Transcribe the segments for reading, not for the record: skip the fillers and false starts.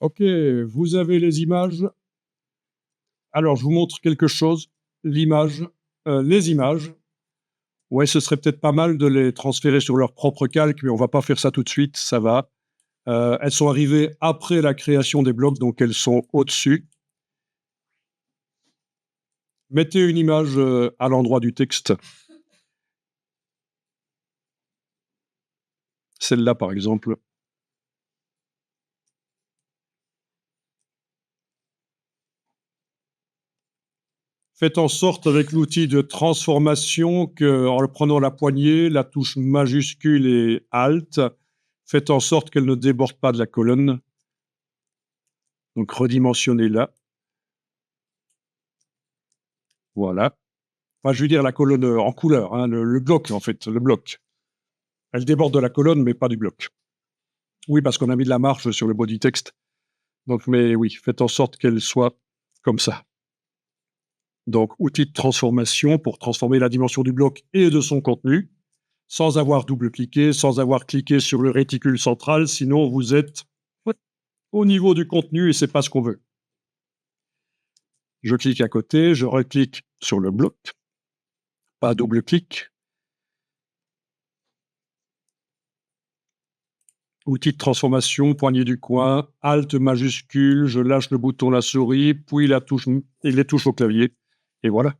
Ok, vous avez les images. Alors, je vous montre quelque chose. L'image, les images. Ouais, ce serait peut-être pas mal de les transférer sur leur propre calque, mais on va pas faire ça tout de suite, ça va. Elles sont arrivées après la création des blocs, donc elles sont au-dessus. Mettez une image à l'endroit du texte. Celle-là, par exemple. Faites en sorte avec l'outil de transformation que, en le prenant la poignée, la touche majuscule et Alt, faites en sorte qu'elle ne déborde pas de la colonne. Donc redimensionnez-la. Voilà. Enfin, je veux dire la colonne en couleur, hein, le bloc en fait, le bloc. Elle déborde de la colonne, mais pas du bloc. Oui, parce qu'on a mis de la marge sur le body text. Donc, mais oui, faites en sorte qu'elle soit comme ça. Donc, outil de transformation pour transformer la dimension du bloc et de son contenu, sans avoir double-cliqué, sans avoir cliqué sur le réticule central, sinon vous êtes au niveau du contenu et c'est pas ce qu'on veut. Je clique à côté, je reclique sur le bloc, pas double-clic. Outil de transformation, poignée du coin, Alt majuscule, je lâche le bouton la souris, puis la touche et les touches au clavier. Et voilà.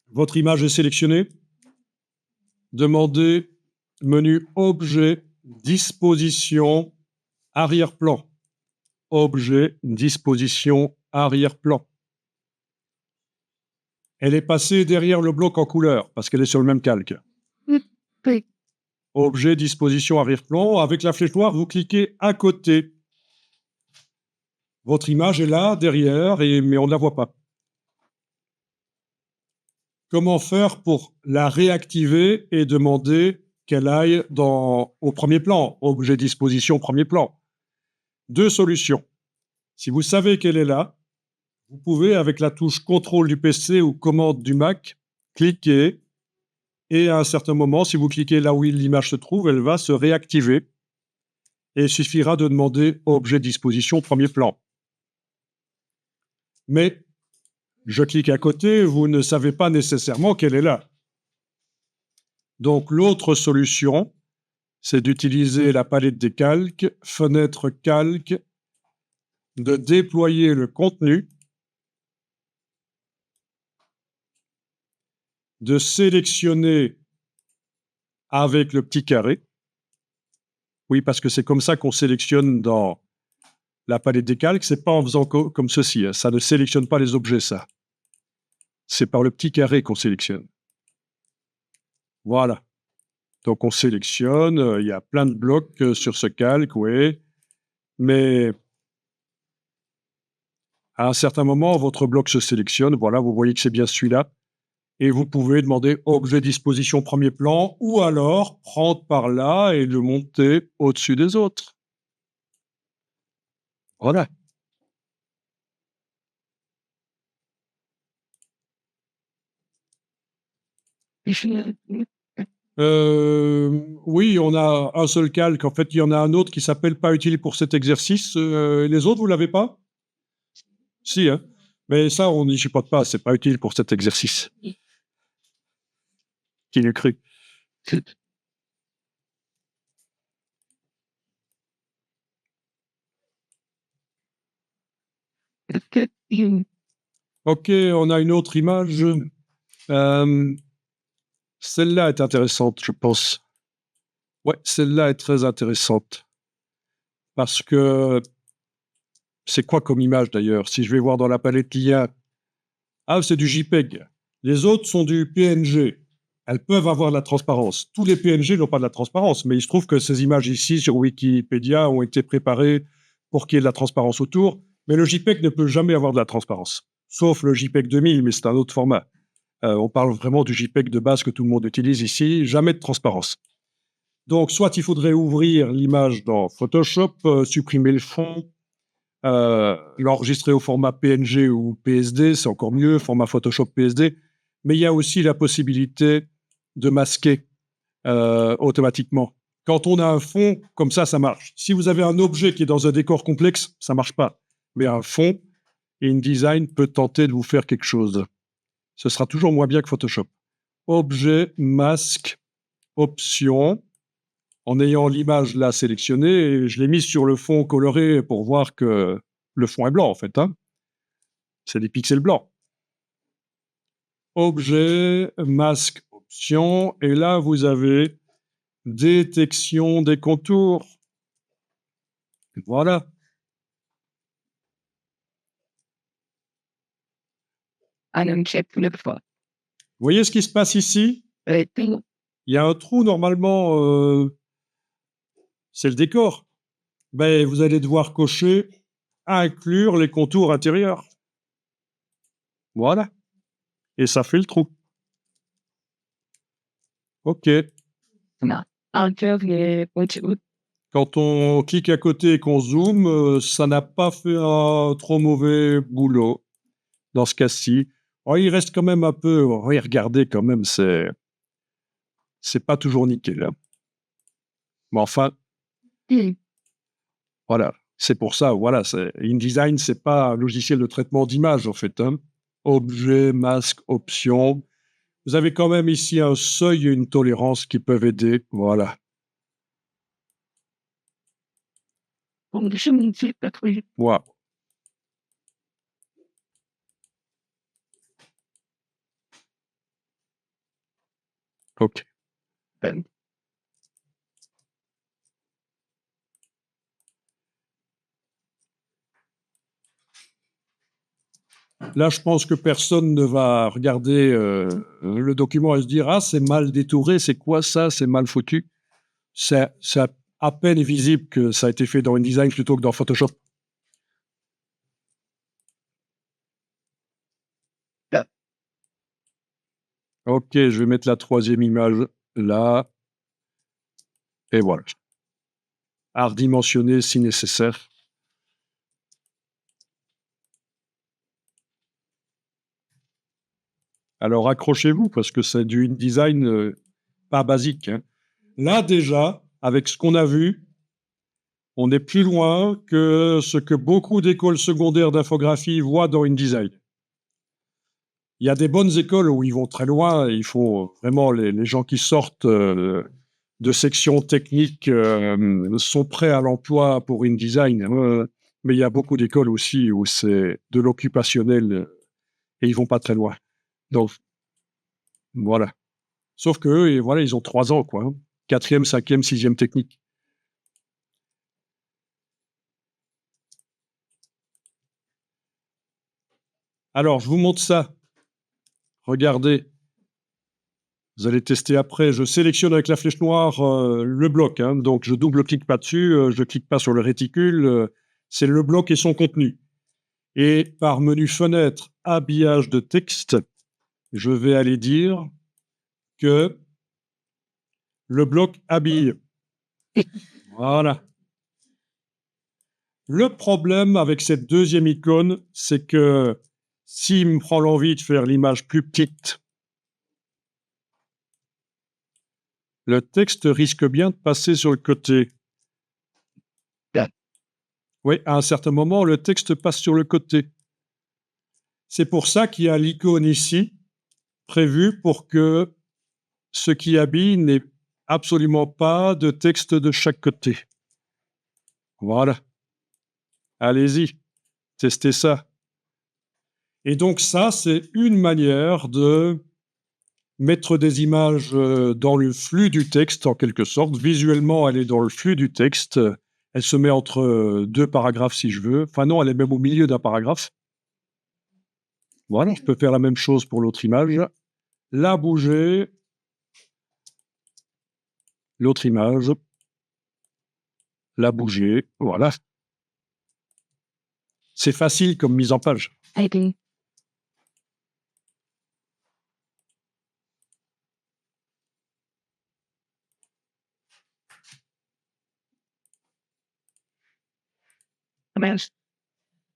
Votre image est sélectionnée. Demandez menu Objet, Disposition, Arrière-plan. Objet, Disposition, Arrière-plan. Elle est passée derrière le bloc en couleur, parce qu'elle est sur le même calque. Objet, disposition, arrière-plan. Avec la flèche noire, vous cliquez à côté. Votre image est là, derrière, mais on ne la voit pas. Comment faire pour la réactiver et demander qu'elle aille au premier plan, objet, disposition, premier plan? Deux solutions. Si vous savez qu'elle est là, vous pouvez, avec la touche contrôle du PC ou commande du Mac, cliquer. Et à un certain moment, si vous cliquez là où l'image se trouve, elle va se réactiver. Et il suffira de demander objet disposition premier plan. Mais je clique à côté, vous ne savez pas nécessairement qu'elle est là. Donc l'autre solution, c'est d'utiliser la palette des calques, fenêtre calque, de déployer le contenu, de sélectionner avec le petit carré. Oui, parce que c'est comme ça qu'on sélectionne dans la palette des calques, c'est pas en faisant comme ceci, hein. Ça ne sélectionne pas les objets, ça. C'est par le petit carré qu'on sélectionne. Voilà. Donc on sélectionne, il y a plein de blocs sur ce calque, oui. Mais à un certain moment, votre bloc se sélectionne. Voilà, vous voyez que c'est bien celui-là. Et vous pouvez demander objet disposition premier plan ou alors prendre par là et le monter au-dessus des autres. Voilà. Oui, on a un seul calque. En fait, il y en a un autre qui s'appelle pas utile pour cet exercice. Les autres, vous l'avez pas? Si, hein. Mais ça, on n'y chipote pas. C'est pas utile pour cet exercice. Qui l'eût cru? Ok, on a une autre image. Celle-là est intéressante, je pense. Ouais, celle-là est très intéressante. Parce que c'est quoi comme image d'ailleurs? Si je vais voir dans la palette lien, ah, c'est du JPEG. Les autres sont du PNG. Elles peuvent avoir de la transparence. Tous les PNG n'ont pas de la transparence, mais il se trouve que ces images ici sur Wikipédia ont été préparées pour qu'il y ait de la transparence autour. Mais le JPEG ne peut jamais avoir de la transparence, sauf le JPEG 2000, mais c'est un autre format. On parle vraiment du JPEG de base que tout le monde utilise ici, jamais de transparence. Donc, soit il faudrait ouvrir l'image dans Photoshop, supprimer le fond, l'enregistrer au format PNG ou PSD, c'est encore mieux, format Photoshop PSD. mais il y a aussi la possibilité de masquer automatiquement. Quand on a un fond, comme ça marche. Si vous avez un objet qui est dans un décor complexe, ça marche pas. Mais un fond, InDesign peut tenter de vous faire quelque chose. Ce sera toujours moins bien que Photoshop. Objet, masque, option. En ayant l'image là sélectionnée, je l'ai mise sur le fond coloré pour voir que le fond est blanc en fait. Hein. C'est des pixels blancs. Objet, masque, option. Et là, vous avez détection des contours. Voilà. Vous voyez ce qui se passe ici? Il y a un trou normalement, c'est le décor. Ben, vous allez devoir cocher inclure les contours intérieurs. Voilà. Et ça fait le trou. OK. Quand on clique à côté et qu'on zoome, ça n'a pas fait un trop mauvais boulot dans ce cas-ci. Oh, il reste quand même un peu. Oui, regardez quand même, c'est pas toujours nickel. Hein. Mais enfin, voilà. C'est pour ça, voilà. InDesign, c'est pas un logiciel de traitement d'image en fait. Hein. Objet, masque, option. Vous avez quand même ici un seuil et une tolérance qui peuvent aider. Voilà. Wow. OK. Là, je pense que personne ne va regarder le document et se dire « Ah, c'est mal détouré, c'est quoi ça? C'est mal foutu ». C'est à peine visible que ça a été fait dans InDesign plutôt que dans Photoshop. OK, je vais mettre la troisième image là. Et voilà. À redimensionner si nécessaire. Alors accrochez-vous parce que c'est du InDesign pas basique. Hein. Là déjà, avec ce qu'on a vu, on est plus loin que ce que beaucoup d'écoles secondaires d'infographie voient dans InDesign. Il y a des bonnes écoles où ils vont très loin. Il faut vraiment les gens qui sortent de sections techniques sont prêts à l'emploi pour InDesign. Mais il y a beaucoup d'écoles aussi où c'est de l'occupationnel et ils vont pas très loin. Donc voilà. Sauf que eux, et voilà, ils ont 3 ans, quoi. Hein. 4e, 5e, 6e technique. Alors, je vous montre ça. Regardez. Vous allez tester après. Je sélectionne avec la flèche noire le bloc. Hein, donc, je double-clique pas dessus. Je clique pas sur le réticule. C'est le bloc et son contenu. Et par menu fenêtre, habillage de texte, je vais aller dire que le bloc habille. Voilà. Le problème avec cette deuxième icône, c'est que s'il me prend l'envie de faire l'image plus petite, le texte risque bien de passer sur le côté. Oui, à un certain moment, le texte passe sur le côté. C'est pour ça qu'il y a l'icône ici, prévue pour que ce qui habille n'ait absolument pas de texte de chaque côté. Voilà. Allez-y, testez ça. Et donc ça, c'est une manière de mettre des images dans le flux du texte, en quelque sorte. Visuellement, elle est dans le flux du texte. Elle se met entre 2 paragraphes, si je veux. Enfin non, elle est même au milieu d'un paragraphe. Voilà, je peux faire la même chose pour l'autre image. La bouger. L'autre image. La bouger. Voilà. C'est facile comme mise en page.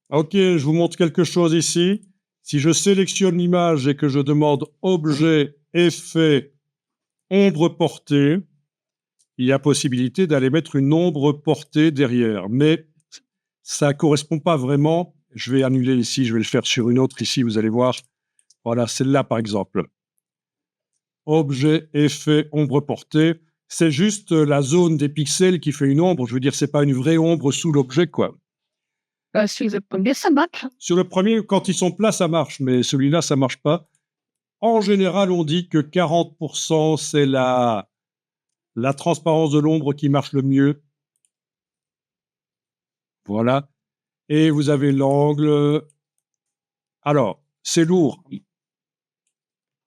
Ok, je vous montre quelque chose ici. Si je sélectionne l'image et que je demande objet, effet, ombre portée, il y a possibilité d'aller mettre une ombre portée derrière. Mais ça ne correspond pas vraiment. Je vais annuler ici, je vais le faire sur une autre ici, vous allez voir. Voilà, celle-là par exemple. Objet, effet, ombre portée. C'est juste la zone des pixels qui fait une ombre. Je veux dire, c'est pas une vraie ombre sous l'objet, quoi. Sur le premier, ça marche. Sur le premier, quand ils sont plats, ça marche, mais celui-là, ça marche pas. En général, on dit que 40%, c'est la transparence de l'ombre qui marche le mieux. Voilà. Et vous avez l'angle. Alors, c'est lourd.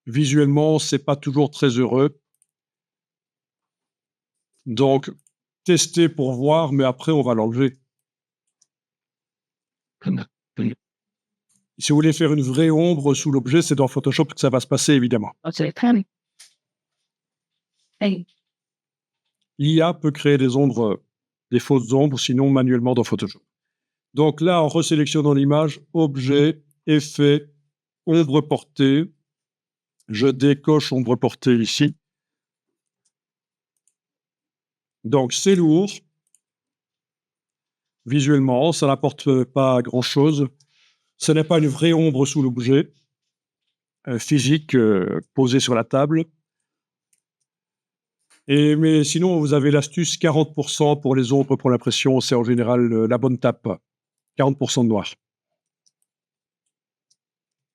Visuellement, c'est pas toujours très heureux. Donc, testez pour voir, mais après, on va l'enlever. Si vous voulez faire une vraie ombre sous l'objet, c'est dans Photoshop que ça va se passer, évidemment. L'IA peut créer des ombres, des fausses ombres, sinon manuellement dans Photoshop. Donc là, en resélectionnant l'image, objet, effet, ombre portée, je décoche ombre portée ici. Donc c'est lourd. Visuellement, ça n'apporte pas grand-chose. Ce n'est pas une vraie ombre sous l'objet physique posé sur la table. Mais sinon, vous avez l'astuce 40% pour les ombres pour l'impression, c'est en général la bonne tape. 40% de noir.